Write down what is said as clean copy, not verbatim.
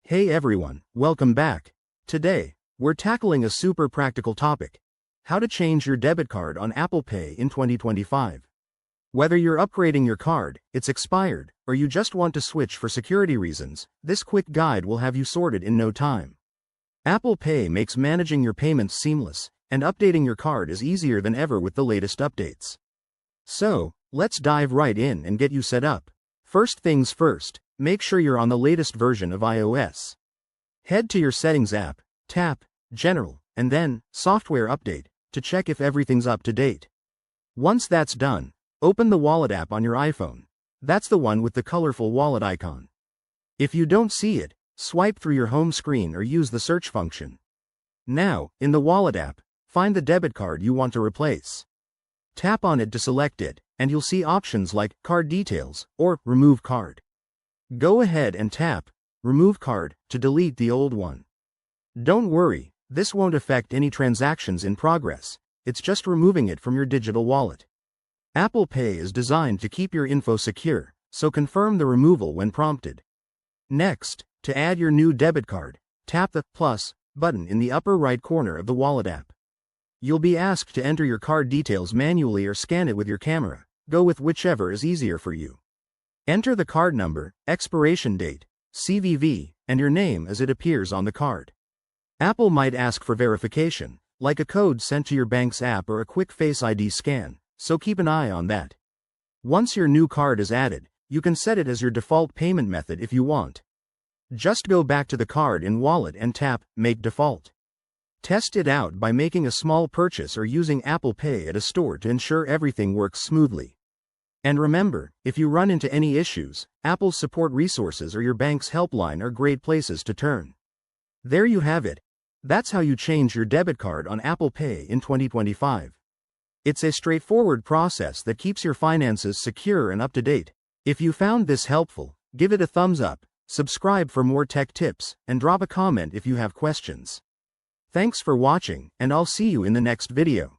Hey everyone, welcome back. Today, we're tackling a super practical topic: how to change your debit card on Apple Pay in 2025. Whether you're upgrading your card, it's expired, or you just want to switch for security reasons, this quick guide will have you sorted in no time. Apple Pay makes managing your payments seamless, and updating your card is easier than ever with the latest updates. So, let's dive right in and get you set up. First things first, make sure you're on the latest version of iOS. Head to your Settings app, tap General, and then Software Update to check if everything's up to date. Once that's done, open the Wallet app on your iPhone. That's the one with the colorful wallet icon. If you don't see it, swipe through your home screen or use the search function. Now, in the Wallet app, find the debit card you want to replace. Tap on it to select it, and you'll see options like Card Details or Remove Card. Go ahead and tap Remove Card to delete the old one. Don't worry, this won't affect any transactions in progress, it's just removing it from your digital wallet. Apple Pay is designed to keep your info secure, so confirm the removal when prompted. Next, to add your new debit card, tap the plus button in the upper right corner of the Wallet app. You'll be asked to enter your card details manually or scan it with your camera. Go with whichever is easier for you. Enter the card number, expiration date, CVV, and your name as it appears on the card. Apple might ask for verification, like a code sent to your bank's app or a quick Face ID scan, so keep an eye on that. Once your new card is added, you can set it as your default payment method if you want. Just go back to the card in Wallet and tap Make Default. Test it out by making a small purchase or using Apple Pay at a store to ensure everything works smoothly. And remember, if you run into any issues, Apple's support resources or your bank's helpline are great places to turn. There you have it. That's how you change your debit card on Apple Pay in 2025. It's a straightforward process that keeps your finances secure and up to date. If you found this helpful, give it a thumbs up, subscribe for more tech tips, and drop a comment if you have questions. Thanks for watching, and I'll see you in the next video.